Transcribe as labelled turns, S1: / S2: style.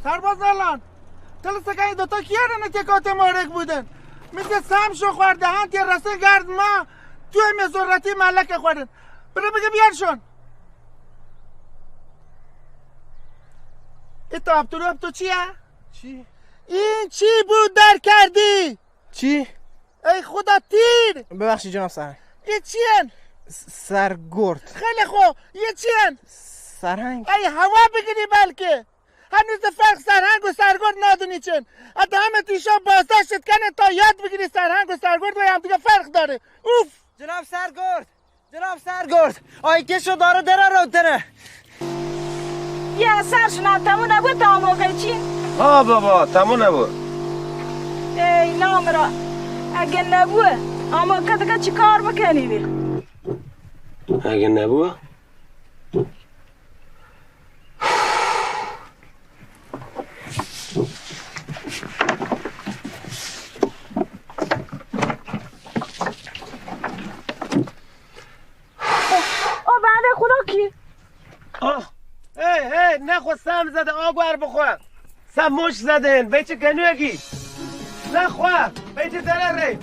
S1: سربازالان تل سکه دوتا کیه رو نتیکات مارک بودن مثل سم شو خورده هن تیر رسل گرد ما توی مزورتی ملک خوردن برای بگه بیارشون ای تاب تو چیه؟
S2: چی؟
S1: این چی بود در کردی؟
S2: چی؟
S1: ای خدا تیر
S2: ببخشید جناب سرهنگ
S1: یه چیه؟
S2: سرگرد
S1: خیلی خوب یه چیه؟
S2: سرهنگ
S1: ای هوا بگیری بلکه هنوز فرق سرهنگ و سرگرد ندونی چن حتی همه تیشا بازداشت کنه تا یاد بگیری سرهنگ و سرگرد و هم دیگه فرق داره اوف
S2: جناب سرگرد آیکشو داره رو داره
S3: یه سرشون هم تمون نبود تا موقع چی؟
S4: ها بابا تمون نبود
S3: ای نامرا اگه نبود اما که چی کار بکنی بی؟
S4: اگه نبود
S3: بعد خدا کی؟
S4: ای نخوا سم زده آگوار بخوا سم مش زدن بیچه کنوگی نخوا بیچه دره ری